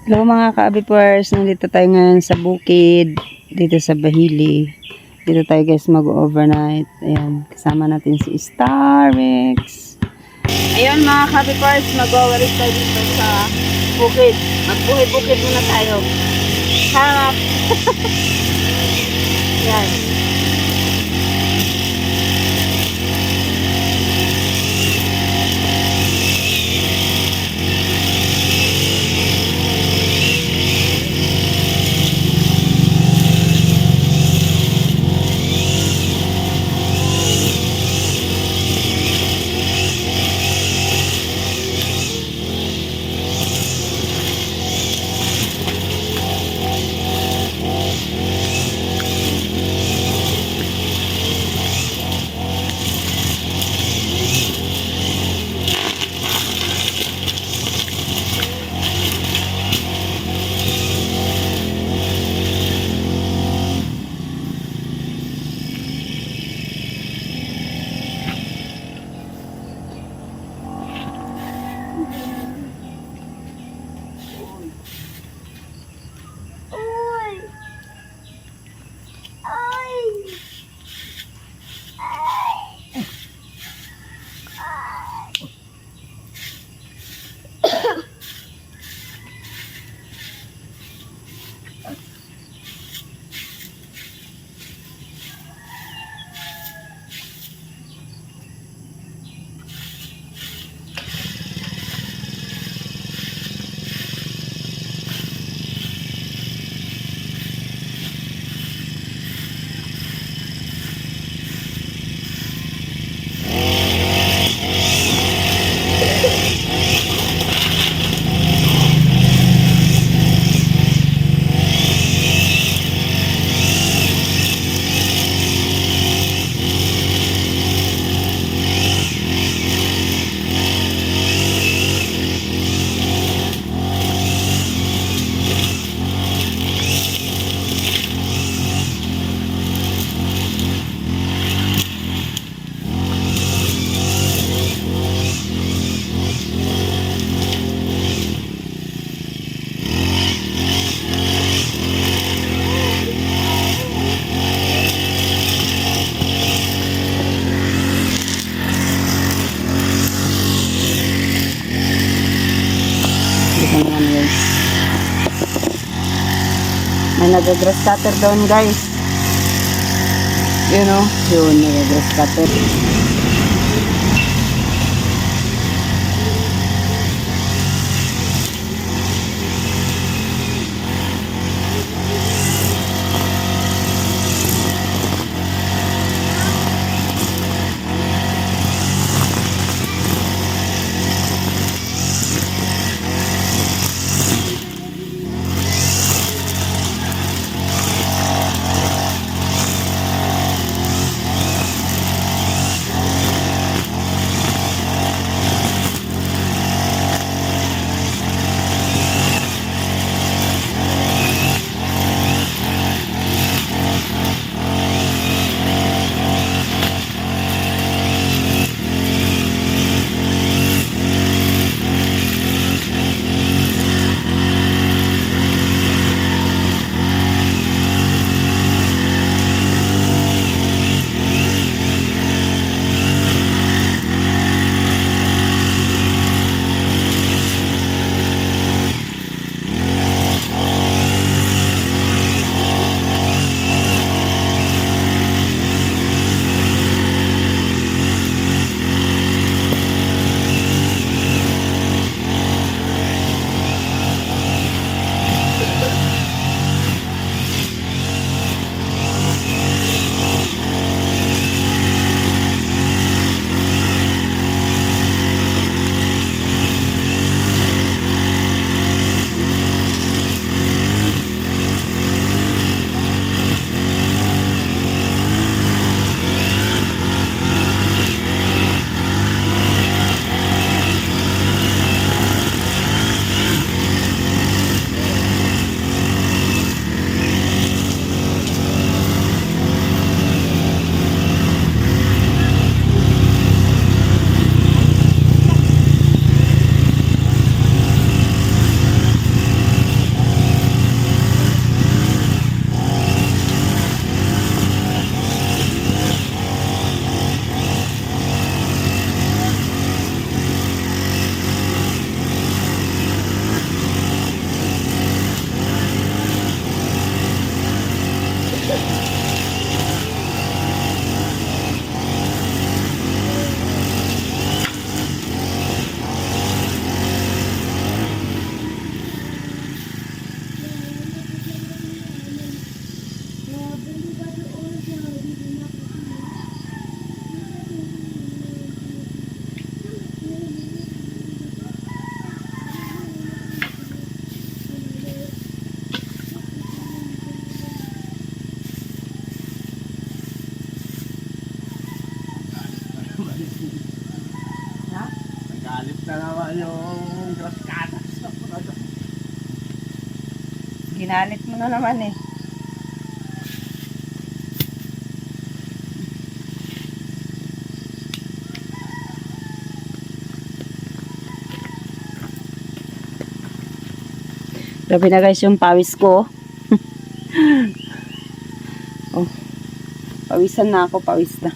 Hello mga ka-abipers, nandito tayo ngayon sa bukid, dito sa Bahili. Dito tayo guys mag-overnight. Ayan, kasama natin si Starrex. Ayun mga ka-abipers, mag-overnight tayo dito sa bukid. Magbuhay-bukid muna tayo. Harap! Yan. May nag-grass cutter doon guys. Yun o. Yun, nag-grass cutter. yung grass cutter. Ginalit mo na naman eh. Grabe na guys yung pawis ko. Oh, pawisan na ako, pawis na.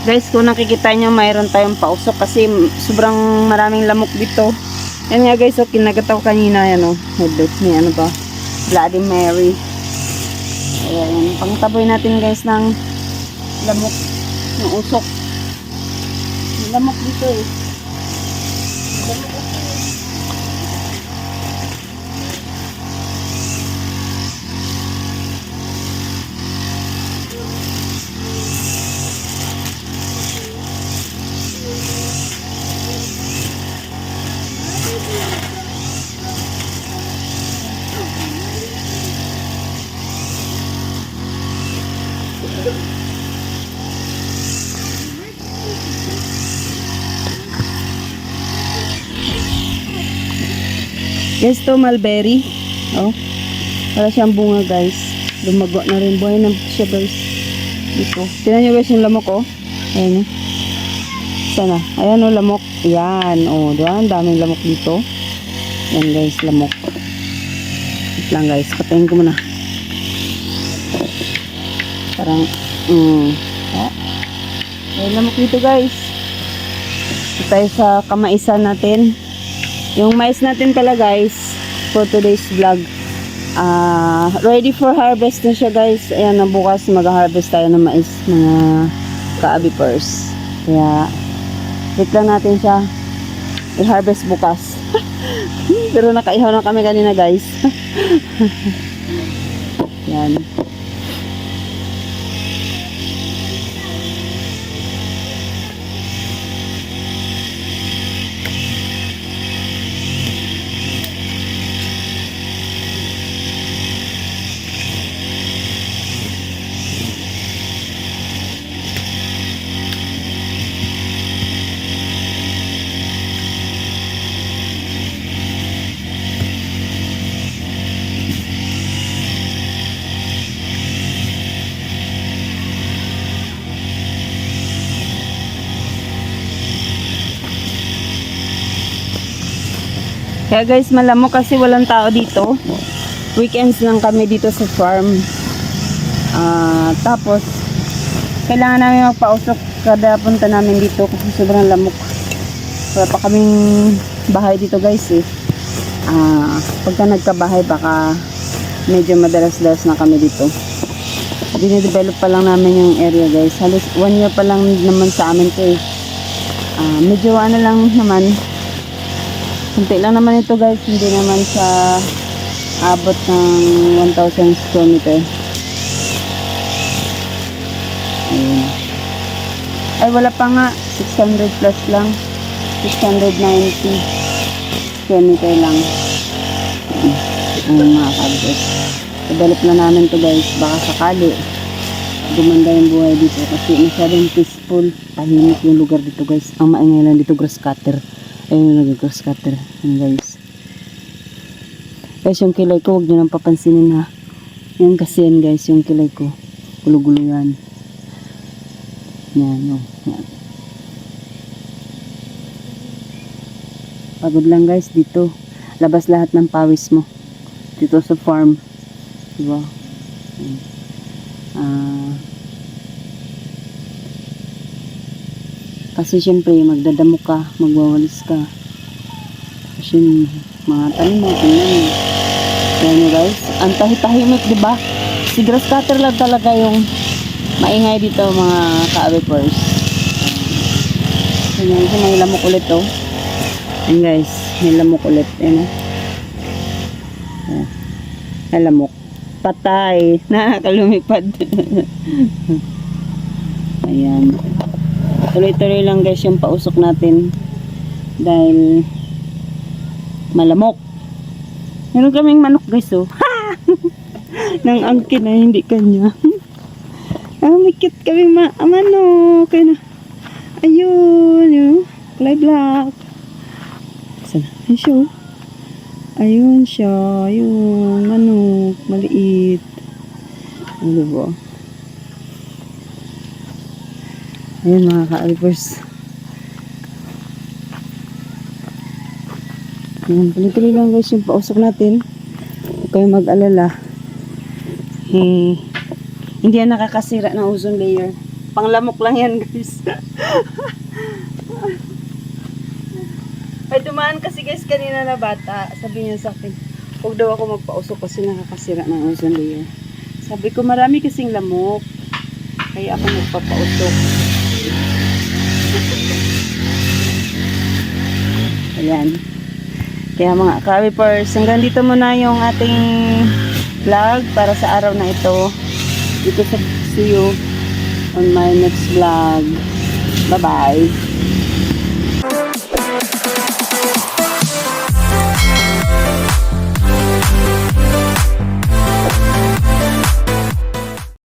Guys, kung nakikita nyo, mayroon tayong pausok kasi sobrang maraming lamok dito. Yan nga guys, okay, nagataw kanina yan o. May ano ba? Bloody Mary. Ayan, pangtaboy natin guys ng lamok, ng usok. May lamok dito eh. Guys, to mulberry. Oh. Wala siyang bunga, guys. Lumago na rin. Buhay na siya, guys. Dito. Tingnan nyo, guys, yung lamok, oh. Ayan, eh. Sana. Ayan, oh, lamok. Ayan, oh. Diba? Ang daming lamok dito. Ayan, guys, lamok. Wait lang, guys. Patayin ko muna. Parang, oh. Ayan, lamok dito, guys. Ito tayo sa kamaisan natin. Yung mais natin pala guys, for today's vlog, ready for harvest na siya guys. Ayan na, bukas mag-harvest tayo ng mais, mga ka-abipers. Kaya, wait lang natin siya i-harvest bukas. Pero nakaihaw na kami kanina guys. Yan. Kaya guys, malamok kasi walang tao dito. Weekends lang kami dito sa farm. Tapos, kailangan namin magpausok kada punta namin dito kasi sobrang lamok. Wala pa kaming bahay dito guys eh. Pagka nagkabahay baka medyo madalas-dalas na kami dito. Dine-develop pa lang namin yung area guys. Halos 1 year pa lang naman sa amin to eh. Medyo ano lang naman. Kunti lang naman ito guys, hindi naman sa abot ng 1,000 square meter. Ayun. Ay wala pa nga, 600 plus lang, 690 square meter lang. Ayun mga kabos. Develop na namin to guys, baka sakali gumanda yung buhay dito kasi masyadong peaceful, tahimik yung lugar dito guys. Ang maingay lang dito grass cutter. Ayun yung grass cutter. Ayun guys. Guys, yung kilay ko, huwag nyo nang papansinin ha. Yan kasi yan guys, yung kilay ko. Gulo-gulo yan. Yan, oh. Yan. Pagod lang guys dito. Labas lahat ng pawis mo. Dito sa farm. Diba? Kasi syempre, magdadamo ka, magwawalis ka. Kasi yung mga tanim mo, tingnan mo. Kaya nyo guys, ang tahimik, di ba? Si grass cutter lang talaga yung maingay dito mga ka-avipers. Ayan, kasi may lamok ulit oh. Ayan guys, may lamok ulit. Ayan oh. Ayan. May lamok. Patay. Nakakalumipad. Ayan. Tuloy-tuloy lang guys yung pausok natin. Dahil malamok. Meron kaming manok guys oh. Nang angkin na hindi kanya. May cute kami manok. Kaya na. Ayun. Yun. Kulay black. Sana? Ayun siya oh. Ayun siya. Ayun. Manok. Maliit. Ano ba? Ayun mga ka-alpers. Ayan. Tuloy-tuloy lang guys yung pausok natin. Huwag kayong mag-alala. Hindi yan nakakasira ng ozone layer. Panglamok lang yan guys. Ay dumaan kasi guys kanina na bata. Sabi niya sa akin, huwag daw ako magpausok kasi nakakasira ng ozone layer. Sabi ko marami kasing lamok. Kaya ako magpapausok. Ayan. Kaya mga ka-avipers, hanggang dito muna yung ating vlog para sa araw na ito. Dito sa see you on my next vlog. Bye bye.